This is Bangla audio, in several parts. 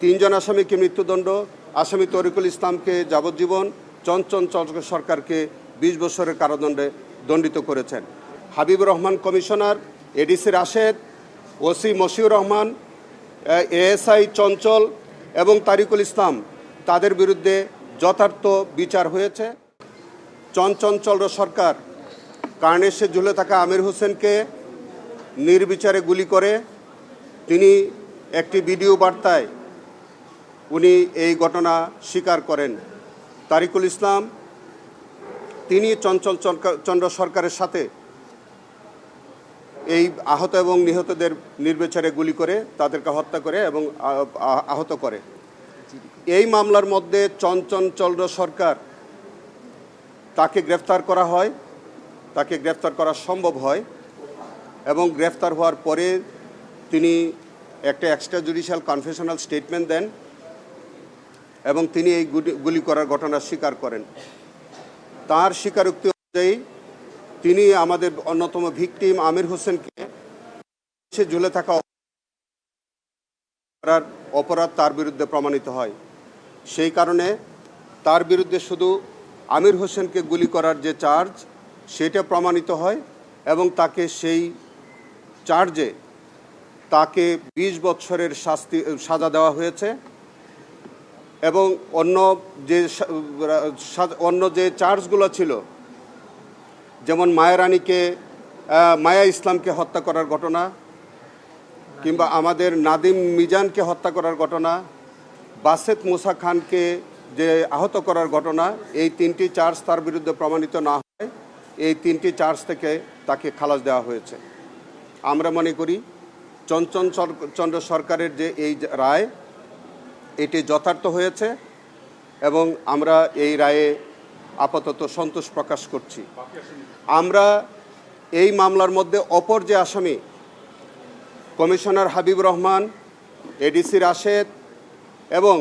তিনজন আসামিকে মৃত্যুদণ্ড, আসামি তরিকুল ইসলামকে যাবজ্জীবন, চঞ্চল সরকারকে 20 বছরের কারাদণ্ডে দণ্ডিত করেছেন। Habibur Rahman commissioner, ADC Rashed, OC Moshiur Rahman, ASI Chanchal এবং তারিকুল ইসলাম তাদের বিরুদ্ধে যথার্থ বিচার হয়েছে। চঞ্চল সরকার কার্নেশে ঝুলে থাকা আমির হোসেনকে নির্বিচারে গুলি করে, তিনি একটি ভিডিও বার্তায় উনি এই ঘটনা স্বীকার করেন। তারিকুল ইসলাম তিনি চঞ্চল সরকারের সাথে এই আহত এবং নিহতদের নির্বিচারে গুলি করে তাদেরকে হত্যা করে এবং আহত করে। এই মামলার মধ্যে চঞ্চল সরকার তাকে গ্রেফতার করা হয়, তাকে গ্রেফতার করা সম্ভব হয় এবং গ্রেফতার হওয়ার পরে তিনি একটা এক্সট্রা জুডিশিয়াল কনফেশনাল স্টেটমেন্ট দেন এবং তিনি এই গুলি করার ঘটনা স্বীকার করেন। তার স্বীকারোক্তি অনুযায়ী তিনি আমাদের অন্যতম ভিকটিম আমির হোসেনকে ঝুলে থাকা অপরাধ তার বিরুদ্ধে প্রমাণিত হয়। সেই কারণে তার বিরুদ্ধে শুধু আমির হোসেনকে গুলি করার যে চার্জ সেটা প্রমাণিত হয় এবং তাকে সেই চার্জে তাকে 20 বছরের সাজা দেওয়া হয়েছে এবং অন্য যে চার্জগুলো ছিল, যেমন মায়া ইসলামকে হত্যা করার ঘটনা কিংবা আমাদের নাদিম মিজানকে হত্যা করার ঘটনা, বাসেত মুসা খানকে যে আহত করার ঘটনা, এই 3টি চার্জ তার বিরুদ্ধে প্রমাণিত না হয় এই 3টি চার্জ থেকে তাকে খালাস দেওয়া হয়েছে। আমরা মনে করি চঞ্চল সরকারের যে এই রায় এটি যথার্থ হয়েছে এবং আমরা এই রায়ে আপাতত সন্তোষ প্রকাশ করছি। আমরা এই মামলার মধ্যে অপর যে আসামি কমিশনার হাবিবুর রহমান, এডিসি রাশেদ এবং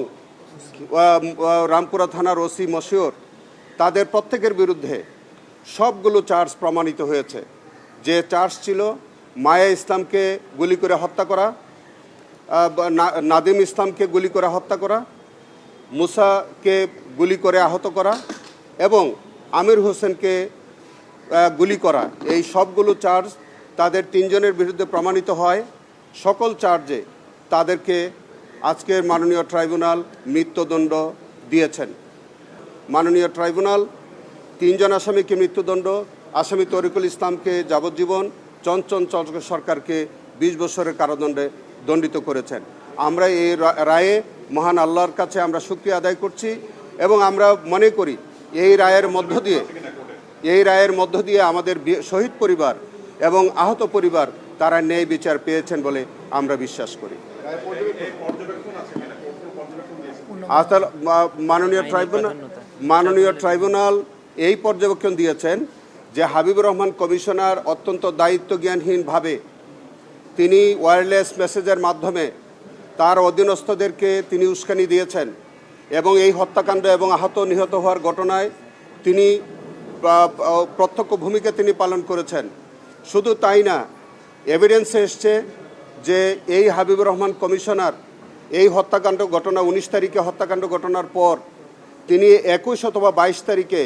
রামপুরা থানার ওসি মশিউর, তাদের প্রত্যেকের বিরুদ্ধে সবগুলো চার্জ প্রমাণিত হয়েছে। যে চার্জ ছিল মায়া ইসলামকে গুলি করে হত্যা করা, নাদিম ইসলামকে গুলি করে হত্যা করা, মুসাকে গুলি করে আহত করা এবং আমির হোসেনকে গুলি করা, এই সবগুলো চার্জ তাদের 3 জনের বিরুদ্ধে প্রমাণিত হয়। সকল চার্জে তাদেরকে আজকের মাননীয় ট্রাইব্যুনাল মৃত্যুদণ্ড দিয়েছেন। মাননীয় ট্রাইব্যুনাল 3 জন আসামিকে মৃত্যুদণ্ড, আসামি তরিকুল ইসলামকে যাবজ্জীবন, চঞ্চল সরকারকে 20 বছরের কারাদণ্ডে দণ্ডিত করেছেন। আমরা এই রায়ে মহান আল্লাহর কাছে আমরা শুকরিয়া আদায় করছি এবং আমরা মনে করি এই রায়ের মধ্য দিয়ে আমাদের শহীদ পরিবার এবং আহত পরিবার তারা ন্যায় বিচার পেয়েছেন বলে আমরা বিশ্বাস করি। মাননীয় ট্রাইব্যুনাল এই পর্যবেক্ষণ দিয়েছেন যে হাবিবুর রহমান কমিশনার অত্যন্ত দায়িত্বজ্ঞানহীনভাবে তিনি ওয়্যারলেস মেসেজের মাধ্যমে তার অধীনস্থদেরকে তিনি উস্কানি দিয়েছেন এবং এই হত্যাকাণ্ড এবং আহত নিহত হওয়ার ঘটনায় তিনি প্রত্যক্ষ ভূমিকা তিনি পালন করেছেন। শুধু তাই না, এভিডেন্সে এসছে যে এই হাবিবুর রহমান কমিশনার এই হত্যাকাণ্ড ঘটনা 19 তারিখে হত্যাকাণ্ড ঘটনার পর তিনি 21 অথবা 22 তারিখে